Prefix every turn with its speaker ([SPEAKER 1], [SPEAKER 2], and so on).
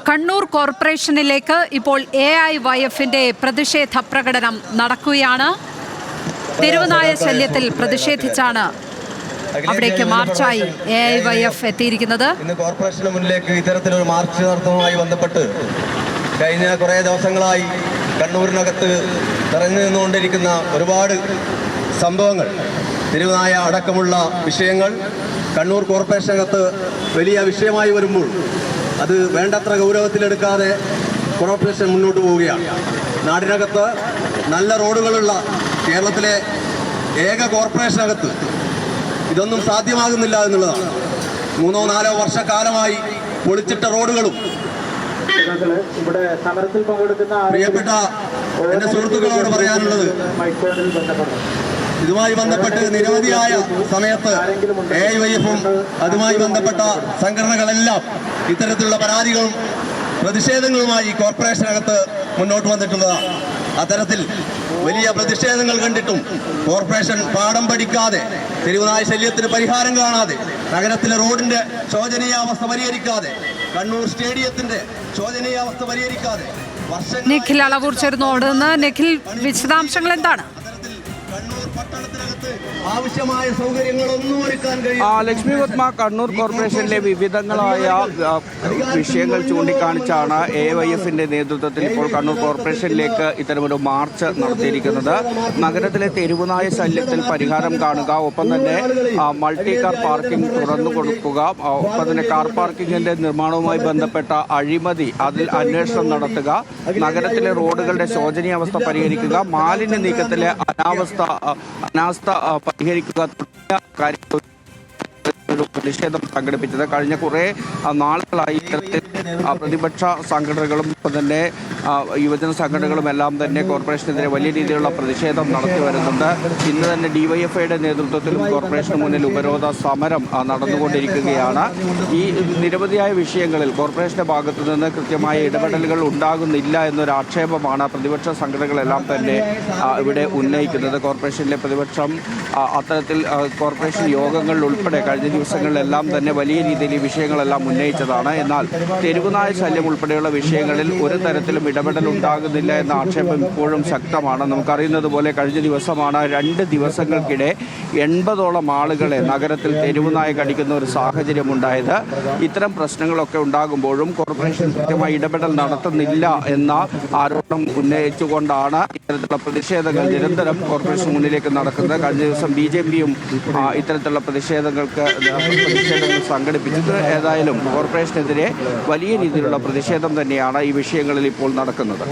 [SPEAKER 1] കണ്ണൂർ കോർപ്പറേഷനിലേക്ക് ഇപ്പോൾ AIYFന്റെ പ്രതിഷേധ പ്രകടനം നടക്കുകയാണ്. തെരുവുനായ ശല്യത്തിൽ പ്രതിഷേധിച്ചാണ് അവിടേക്ക് മാർച്ചായി AIYF എത്തിയിരിക്കുന്നത്.
[SPEAKER 2] ഇന്ന് കോർപ്പറേഷന് മുന്നിലേക്ക് ഇത്തരത്തിലൊരു മാർച്ച് നടത്തുന്നതുമായി ബന്ധപ്പെട്ട് കഴിഞ്ഞ കുറേ ദിവസങ്ങളായി കണ്ണൂരിനകത്ത് നിറഞ്ഞു നിന്നുകൊണ്ടിരിക്കുന്ന ഒരുപാട് സംഭവങ്ങൾ, തെരുവുനായ അടക്കമുള്ള വിഷയങ്ങൾ കണ്ണൂർ കോർപ്പറേഷനകത്ത് വലിയ വിഷയമായി വരുമ്പോൾ അത് വേണ്ടത്ര ഗൗരവത്തിലെടുക്കാതെ കോർപ്പറേഷൻ മുന്നോട്ട് പോവുകയാണ്. നാടിനകത്ത് നല്ല റോഡുകളുള്ള കേരളത്തിലെ ഏക കോർപ്പറേഷനകത്ത് ഇതൊന്നും സാധ്യമാകുന്നില്ല എന്നുള്ളതാണ്. 3-4 വർഷക്കാലമായി പൊളിച്ചിട്ട റോഡുകളും പ്രിയപ്പെട്ട എൻ്റെ സുഹൃത്തുക്കളോട് പറയാനുള്ളത്, ഇതുമായി ബന്ധപ്പെട്ട് നിരവധിയായ സമയത്ത് AIYFും അതുമായി ബന്ധപ്പെട്ട സംഘടനകളെല്ലാം ഇത്തരത്തിലുള്ള പരാതികളും പ്രതിഷേധങ്ങളുമായി കോർപ്പറേഷനകത്ത് മുന്നോട്ട് വന്നിട്ടുള്ളതാണ്. അത്തരത്തിൽ വലിയ പ്രതിഷേധങ്ങൾ കണ്ടിട്ടും കോർപ്പറേഷൻ പാഠം പഠിക്കാതെ, തെരുവുനായ ശല്യത്തിന് പരിഹാരം കാണാതെ, നഗരത്തിലെ റോഡിന്റെ ശോചനീയാവസ്ഥ പരിഹരിക്കാതെ, കണ്ണൂർ സ്റ്റേഡിയത്തിന്റെ ശോചനീയാവസ്ഥ പരിഹരിക്കാതെ
[SPEAKER 1] നിഖിൽ അളവൂർ ചേർന്നു. അവിടെ നിന്ന് നിഖിൽ, വിശദാംശങ്ങൾ എന്താണ്?
[SPEAKER 2] ആവശ്യമായ സൗകര്യങ്ങളൊന്നും ഒരുക്കാൻ കഴിയും.
[SPEAKER 3] ലക്ഷ്മി പത്മ, കണ്ണൂർ കോർപ്പറേഷനിലെ വിവിധങ്ങളായ വിഷയങ്ങൾ ചൂണ്ടിക്കാണിച്ചാണ് AIYFന്റെ നേതൃത്വത്തിൽ ഇപ്പോൾ കണ്ണൂർ കോർപ്പറേഷനിലേക്ക് ഇത്തരമൊരു മാർച്ച് നടത്തിയിരിക്കുന്നത്. നഗരത്തിലെ തെരുവുനായ ശല്യത്തിൽ പരിഹാരം കാണുക, ഒപ്പം തന്നെ മൾട്ടി കാർ പാർക്കിംഗ് തുറന്നു കൊടുക്കുക, ഒപ്പം തന്നെ കാർ പാർക്കിങ്ങിന്റെ നിർമ്മാണവുമായി ബന്ധപ്പെട്ട അഴിമതി അതിൽ അന്വേഷണം നടത്തുക, നഗരത്തിലെ റോഡുകളുടെ ശോചനീയാവസ്ഥ പരിഹരിക്കുക, മാലിന്യ നീക്കത്തിലെ അനാസ്ഥ പരിഹരിക്കുക തുടങ്ങിയ കാര്യങ്ങൾ പ്രതിഷേധം സംഘടിപ്പിച്ചത്. കഴിഞ്ഞ കുറേ നാളുകളായി ഇത്തരത്തിൽ പ്രതിപക്ഷ സംഘടനകളും ഒപ്പം തന്നെ യുവജന സംഘടനകളും എല്ലാം തന്നെ കോർപ്പറേഷനെതിരെ വലിയ രീതിയിലുള്ള പ്രതിഷേധം നടത്തി വരുന്നുണ്ട്. ഇന്ന് തന്നെ DYFIയുടെ നേതൃത്വത്തിലും കോർപ്പറേഷന് മുന്നിൽ ഉപരോധ സമരം നടന്നുകൊണ്ടിരിക്കുകയാണ്. ഈ നിരവധിയായ വിഷയങ്ങളിൽ കോർപ്പറേഷന്റെ ഭാഗത്തു നിന്ന് കൃത്യമായ ഇടപെടലുകൾ ഉണ്ടാകുന്നില്ല എന്നൊരു ആക്ഷേപമാണ് പ്രതിപക്ഷ സംഘടനകളെല്ലാം തന്നെ ഇവിടെ ഉന്നയിക്കുന്നത്. കോർപ്പറേഷനിലെ പ്രതിപക്ഷം അത്തരത്തിൽ കോർപ്പറേഷൻ യോഗങ്ങളിൽ ഉൾപ്പെടെ കഴിഞ്ഞ ദിവസങ്ങളിലെല്ലാം തന്നെ വലിയ രീതിയിൽ ഈ വിഷയങ്ങളെല്ലാം ഉന്നയിച്ചതാണ്. എന്നാൽ തെരുവുനായ ശല്യം ഉൾപ്പെടെയുള്ള വിഷയങ്ങളിൽ ഒരു തരത്തിലും ഇടപെടൽ ഉണ്ടാകുന്നില്ല എന്ന ആക്ഷേപം ഇപ്പോഴും ശക്തമാണ്. നമുക്കറിയുന്നത് പോലെ കഴിഞ്ഞ ദിവസമാണ് 2 ദിവസങ്ങൾക്കിടെ 80ഓളം ആളുകളെ നഗരത്തിൽ തെരുവുനായ കടിക്കുന്ന ഒരു സാഹചര്യം ഉണ്ടായത്. ഇത്തരം പ്രശ്നങ്ങളൊക്കെ ഉണ്ടാകുമ്പോഴും കോർപ്പറേഷൻ കൃത്യമായി ഇടപെടൽ നടത്തുന്നില്ല എന്ന ആരോപണം ഉന്നയിച്ചുകൊണ്ടാണ് ഇത്തരത്തിലുള്ള പ്രതിഷേധങ്ങൾ നിരന്തരം കോർപ്പറേഷൻ മുന്നിലേക്ക് നടക്കുന്നത്. കഴിഞ്ഞ ദിവസം BJPയും ഇത്തരത്തിലുള്ള പ്രതിഷേധങ്ങൾ സംഘടിപ്പിച്ചത്. ഏതായാലും കോർപ്പറേഷനെതിരെ വലിയ രീതിയിലുള്ള പ്രതിഷേധം തന്നെയാണ് ഈ വിഷയങ്ങളിൽ ഇപ്പോൾ നടക്കുന്നത്.